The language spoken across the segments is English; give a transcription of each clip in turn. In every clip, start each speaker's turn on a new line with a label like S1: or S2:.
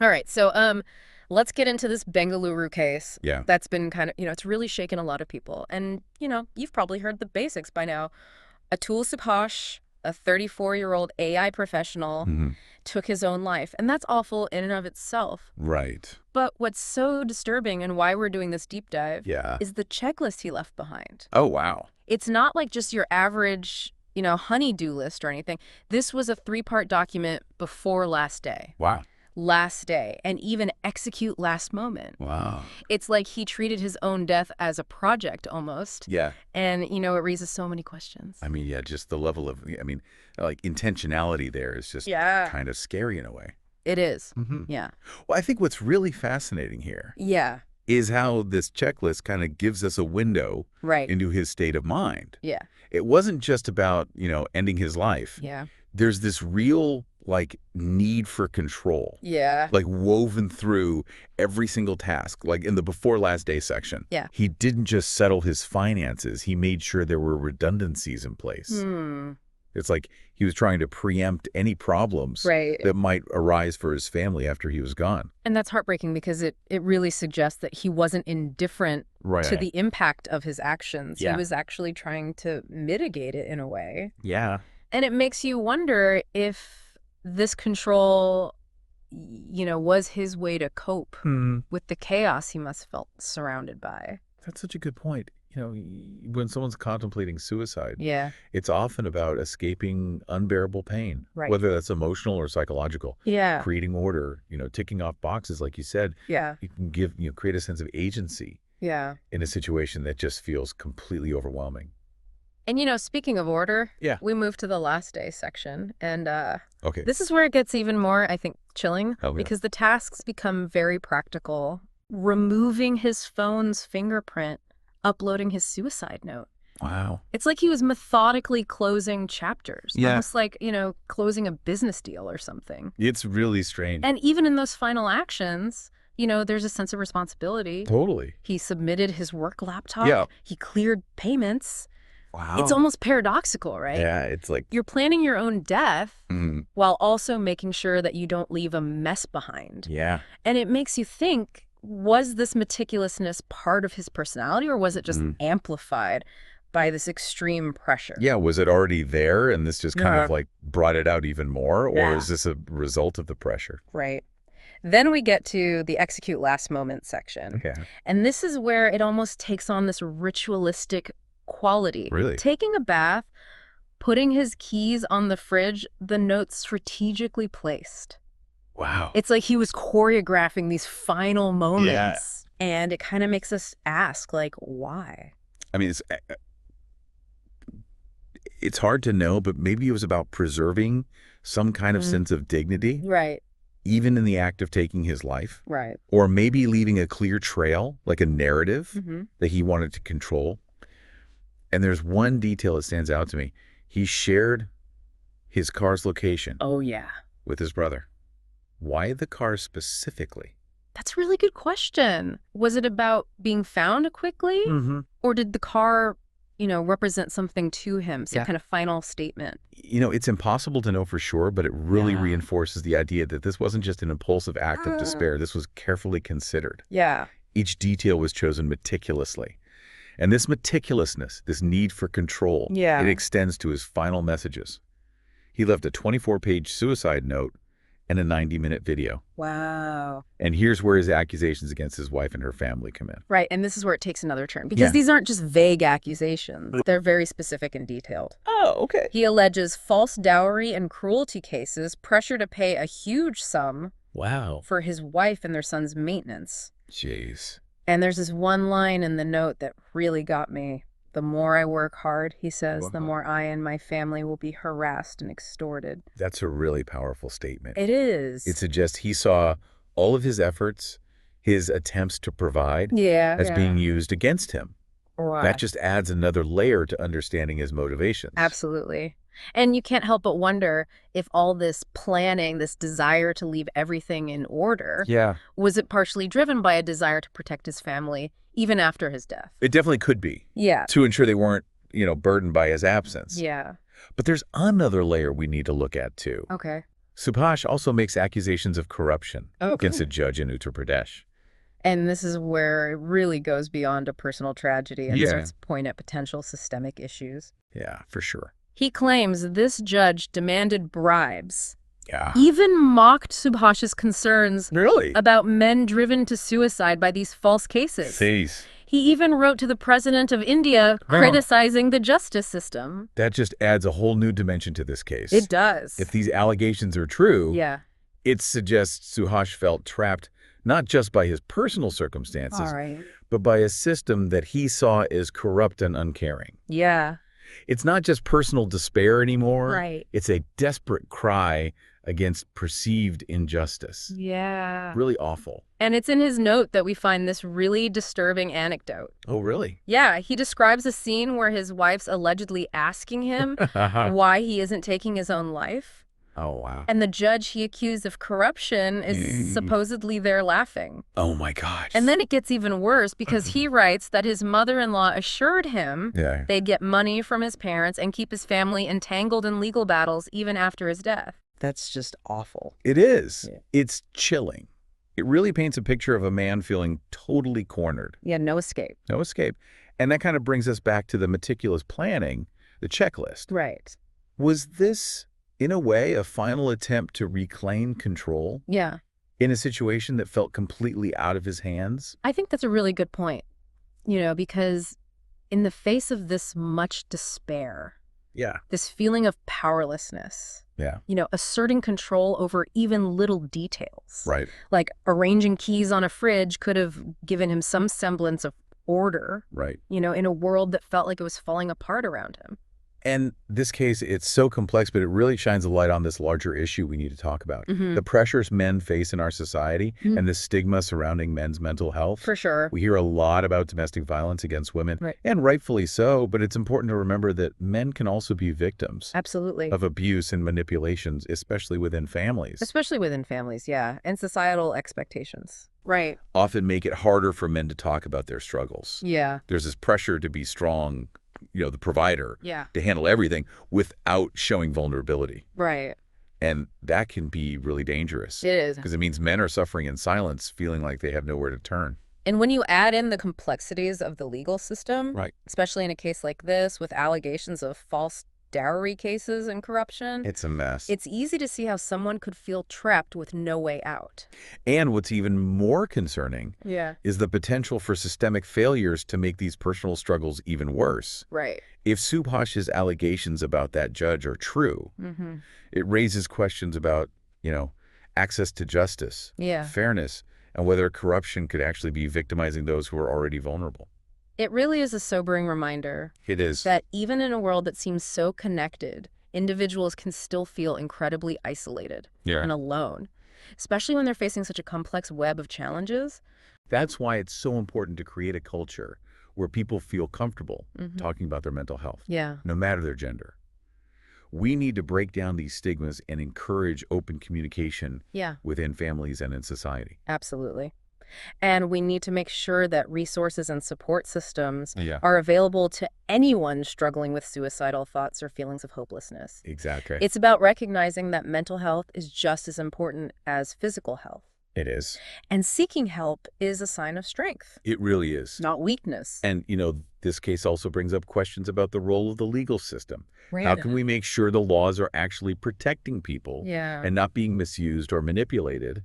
S1: All right. So let's get into this Bengaluru case.
S2: Yeah.
S1: That's been kind of, it's really shaken a lot of people. And, you've probably heard the basics by now. Atul Subhash, a 34-year-old AI professional,
S2: Hmm.
S1: took his own life. And that's awful in and of itself.
S2: Right.
S1: But what's so disturbing and why we're doing this deep dive
S2: Yeah.
S1: is the checklist he left behind.
S2: Oh, wow.
S1: It's not like just your average, honey-do list or anything. This was a 3-part document before last day.
S2: Wow.
S1: Last day, and even execute last moment.
S2: Wow.
S1: It's like he treated his own death as a project almost.
S2: Yeah.
S1: And, it raises so many questions.
S2: I mean, yeah, just the level of, like intentionality there is just
S1: Yeah.
S2: kind of scary in a way.
S1: It is.
S2: Mm-hmm.
S1: Yeah.
S2: Well, I think what's really fascinating here
S1: Yeah.
S2: is how this checklist kind of gives us a window
S1: Right.
S2: into his state of mind.
S1: Yeah.
S2: It wasn't just about, ending his life.
S1: Yeah.
S2: There's this real, need for control.
S1: Yeah.
S2: Woven through every single task, like in the before last day section.
S1: Yeah.
S2: He didn't just settle his finances. He made sure there were redundancies in place. It's like he was trying to preempt any problems
S1: Right.
S2: that might arise for his family after he was gone.
S1: And that's heartbreaking because it really suggests that he wasn't indifferent
S2: Right.
S1: to the impact of his actions.
S2: Yeah.
S1: He was actually trying to mitigate it in a way.
S2: Yeah.
S1: And it makes you wonder if this control, was his way to cope with the chaos he must have felt surrounded by.
S2: That's such a good point. When someone's contemplating suicide,
S1: Yeah.
S2: it's often about escaping unbearable pain,
S1: Right.
S2: whether that's emotional or psychological.
S1: Yeah.
S2: Creating order, ticking off boxes, like you said.
S1: Yeah.
S2: You can create a sense of agency
S1: Yeah.
S2: in a situation that just feels completely overwhelming.
S1: And, speaking of order,
S2: Yeah.
S1: we move to the last day section. And
S2: Okay.
S1: this is where it gets even more, I think, chilling.
S2: Oh, yeah.
S1: Because the tasks become very practical. Removing his phone's fingerprint, uploading his suicide note.
S2: Wow.
S1: It's like he was methodically closing chapters.
S2: Yeah.
S1: Almost like, closing a business deal or something.
S2: It's really strange.
S1: And even in those final actions, there's a sense of responsibility.
S2: Totally.
S1: He submitted his work laptop.
S2: Yeah.
S1: He cleared payments.
S2: Wow.
S1: It's almost paradoxical, right?
S2: Yeah, it's like...
S1: You're planning your own death
S2: Mhm.
S1: while also making sure that you don't leave a mess behind.
S2: Yeah.
S1: And it makes you think, was this meticulousness part of his personality, or was it just amplified by this extreme pressure?
S2: Yeah, was it already there and this just kind of brought it out even more? Or
S1: Yeah.
S2: is this a result of the pressure?
S1: Right. Then we get to the execute last moment section.
S2: Okay.
S1: And this is where it almost takes on this ritualistic quality.
S2: Really?
S1: Taking a bath, putting his keys on the fridge, the notes strategically placed.
S2: Wow.
S1: It's like he was choreographing these final moments. Yeah. And it kind of makes us ask, why?
S2: I mean, it's hard to know, but maybe it was about preserving some kind of sense of dignity.
S1: Right.
S2: Even in the act of taking his life.
S1: Right.
S2: Or maybe leaving a clear trail, like a narrative that he wanted to control. And there's one detail that stands out to me. He shared his car's location
S1: Oh, yeah.
S2: with his brother. Why the car specifically?
S1: That's a really good question. Was it about being found quickly? Or did the car, represent something to him, some kind of final statement?
S2: It's impossible to know for sure, but it really
S1: Yeah.
S2: reinforces the idea that this wasn't just an impulsive act of despair. This was carefully considered.
S1: Yeah.
S2: Each detail was chosen meticulously. And this meticulousness, this need for control,
S1: Yeah.
S2: it extends to his final messages. He left a 24-page suicide note and a 90-minute video.
S1: Wow.
S2: And here's where his accusations against his wife and her family come in.
S1: Right. And this is where it takes another turn. Because
S2: Yeah.
S1: these aren't just vague accusations. They're very specific and detailed.
S2: Oh, okay.
S1: He alleges false dowry and cruelty cases, pressure to pay a huge sum
S2: Wow.
S1: for his wife and their son's maintenance.
S2: Jeez.
S1: And there's this one line in the note that really got me. The more I work hard, he says, the more I and my family will be harassed and extorted.
S2: That's a really powerful statement.
S1: It is.
S2: It suggests he saw all of his efforts, his attempts to provide, as being used against him.
S1: Right.
S2: That just adds another layer to understanding his motivations.
S1: Absolutely. And you can't help but wonder if all this planning, this desire to leave everything in order, was it partially driven by a desire to protect his family even after his death?
S2: It definitely could be.
S1: Yeah.
S2: To ensure they weren't, burdened by his absence.
S1: Yeah.
S2: But there's another layer we need to look at too.
S1: Okay.
S2: Subhash also makes accusations of corruption against a judge in Uttar Pradesh.
S1: And this is where it really goes beyond a personal tragedy and starts to point at potential systemic issues.
S2: Yeah, for sure.
S1: He claims this judge demanded bribes.
S2: Yeah.
S1: Even mocked Subhash's concerns
S2: Really?
S1: about men driven to suicide by these false cases.
S2: Jeez.
S1: He even wrote to the president of India criticizing the justice system.
S2: That just adds a whole new dimension to this case.
S1: It does.
S2: If these allegations are true,
S1: yeah,
S2: it suggests Subhash felt trapped not just by his personal circumstances, but by a system that he saw as corrupt and uncaring.
S1: Yeah.
S2: It's not just personal despair anymore.
S1: Right.
S2: It's a desperate cry against perceived injustice.
S1: Yeah.
S2: Really awful.
S1: And it's in his note that we find this really disturbing anecdote.
S2: Oh, really?
S1: Yeah, he describes a scene where his wife's allegedly asking him why he isn't taking his own life.
S2: Oh, wow.
S1: And the judge he accused of corruption is supposedly there laughing.
S2: Oh, my gosh.
S1: And then it gets even worse because he writes that his mother-in-law assured him they'd get money from his parents and keep his family entangled in legal battles even after his death.
S3: That's just awful.
S2: It is. Yeah. It's chilling. It really paints a picture of a man feeling totally cornered.
S1: Yeah, no escape.
S2: No escape. And that kind of brings us back to the meticulous planning, the checklist.
S1: Right.
S2: Was this, in a way, a final attempt to reclaim control?
S1: Yeah.
S2: In a situation that felt completely out of his hands?
S1: I think that's a really good point, because in the face of this much despair, this feeling of powerlessness, asserting control over even little details.
S2: Right.
S1: Like arranging keys on a fridge could have given him some semblance of order.
S2: Right.
S1: In a world that felt like it was falling apart around him.
S2: And this case, it's so complex, but it really shines a light on this larger issue we need to talk about. The pressures men face in our society and the stigma surrounding men's mental health.
S1: For sure.
S2: We hear a lot about domestic violence against women, and rightfully so, but it's important to remember that men can also be victims.
S1: Absolutely.
S2: Of abuse and manipulations, especially within families.
S1: Especially within families, yeah, and societal expectations. Right.
S2: Often make it harder for men to talk about their struggles.
S1: Yeah.
S2: There's this pressure to be strong, the provider,
S1: to
S2: handle everything without showing vulnerability.
S1: Right.
S2: And that can be really dangerous.
S1: It is.
S2: Because it means men are suffering in silence, feeling like they have nowhere to turn.
S1: And when you add in the complexities of the legal system, especially in a case like this with allegations of false dowry cases and corruption,
S2: it's a mess.
S1: It's easy to see how someone could feel trapped with no way out.
S2: And what's even more concerning is the potential for systemic failures to make these personal struggles even worse.
S1: Right.
S2: If Subhash's allegations about that judge are true, it raises questions about, access to justice, fairness, and whether corruption could actually be victimizing those who are already vulnerable.
S1: It really is a sobering reminder.
S2: It is.
S1: That even in a world that seems so connected, individuals can still feel incredibly isolated and alone, especially when they're facing such a complex web of challenges.
S2: That's why it's so important to create a culture where people feel comfortable talking about their mental health, no matter their gender. We need to break down these stigmas and encourage open communication within families and in society.
S1: Absolutely. And we need to make sure that resources and support systems are available to anyone struggling with suicidal thoughts or feelings of hopelessness.
S2: Exactly.
S1: It's about recognizing that mental health is just as important as physical health.
S2: It is.
S1: And seeking help is a sign of strength.
S2: It really is.
S1: Not weakness.
S2: And, this case also brings up questions about the role of the legal system.
S1: Right.
S2: How can we make sure the laws are actually protecting people and not being misused or manipulated?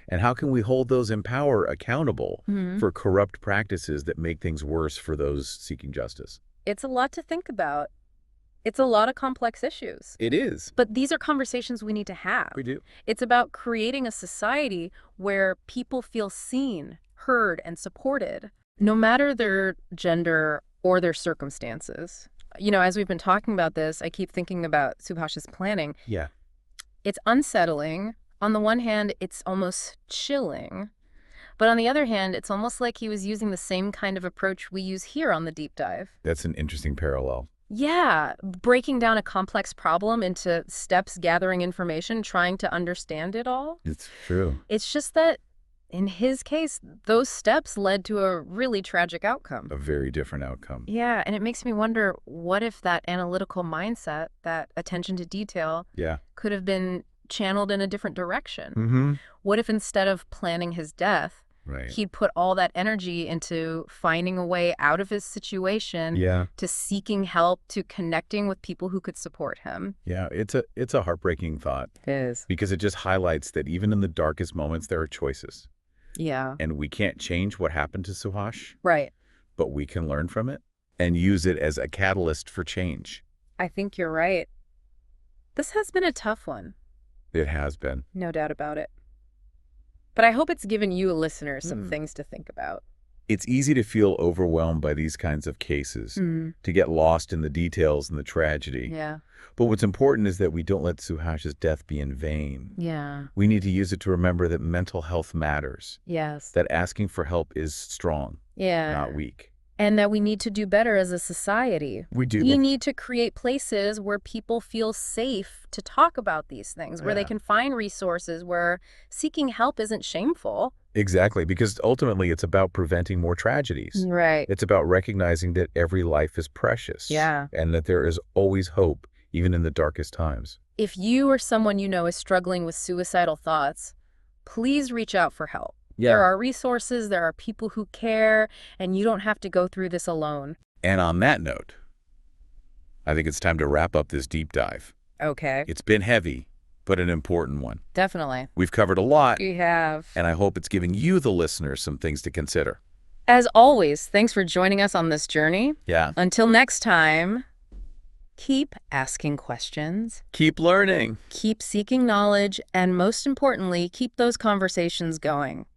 S2: And how can we hold those in power accountable for corrupt practices that make things worse for those seeking justice?
S1: It's a lot to think about. It's a lot of complex issues.
S2: It is.
S1: But these are conversations we need to have.
S2: We do.
S1: It's about creating a society where people feel seen, heard, and supported, no matter their gender or their circumstances. As we've been talking about this, I keep thinking about Subhash's planning.
S2: Yeah.
S1: It's unsettling. On the one hand, it's almost chilling. But on the other hand, it's almost like he was using the same kind of approach we use here on the deep dive.
S2: That's an interesting parallel.
S1: Yeah, breaking down a complex problem into steps, gathering information, trying to understand it all.
S2: It's true.
S1: It's just that in his case, those steps led to a really tragic outcome.
S2: A very different outcome.
S1: Yeah, and it makes me wonder, what if that analytical mindset, that attention to detail, could have been channeled in a different direction? What if instead of planning his death, he'd put all that energy into finding a way out of his situation, to seeking help, to connecting with people who could support him?
S2: Yeah, it's a heartbreaking thought.
S1: It is.
S2: Because it just highlights that even in the darkest moments, there are choices.
S1: Yeah.
S2: And we can't change what happened to Subhash.
S1: Right.
S2: But we can learn from it and use it as a catalyst for change.
S1: I think you're right. This has been a tough one.
S2: It has been.
S1: No doubt about it. But I hope it's given you listeners some things to think about.
S2: It's easy to feel overwhelmed by these kinds of cases, to get lost in the details and the tragedy.
S1: Yeah.
S2: But what's important is that we don't let Subhash's death be in vain.
S1: Yeah.
S2: We need to use it to remember that mental health matters.
S1: Yes.
S2: That asking for help is strong, not weak.
S1: And that we need to do better as a society.
S2: We do.
S1: We need to create places where people feel safe to talk about these things, where they can find resources, where seeking help isn't shameful.
S2: Exactly, because ultimately it's about preventing more tragedies.
S1: Right.
S2: It's about recognizing that every life is precious.
S1: Yeah.
S2: And that there is always hope, even in the darkest times.
S1: If you or someone you know is struggling with suicidal thoughts, please reach out for help.
S2: Yeah.
S1: There are resources, there are people who care, and you don't have to go through this alone.
S2: And on that note, I think it's time to wrap up this deep dive.
S1: Okay.
S2: It's been heavy, but an important one.
S1: Definitely.
S2: We've covered a lot.
S1: We have.
S2: And I hope it's giving you, the listeners, some things to consider.
S1: As always, thanks for joining us on this journey.
S2: Yeah.
S1: Until next time, keep asking questions.
S2: Keep learning.
S1: Keep seeking knowledge, and most importantly, keep those conversations going.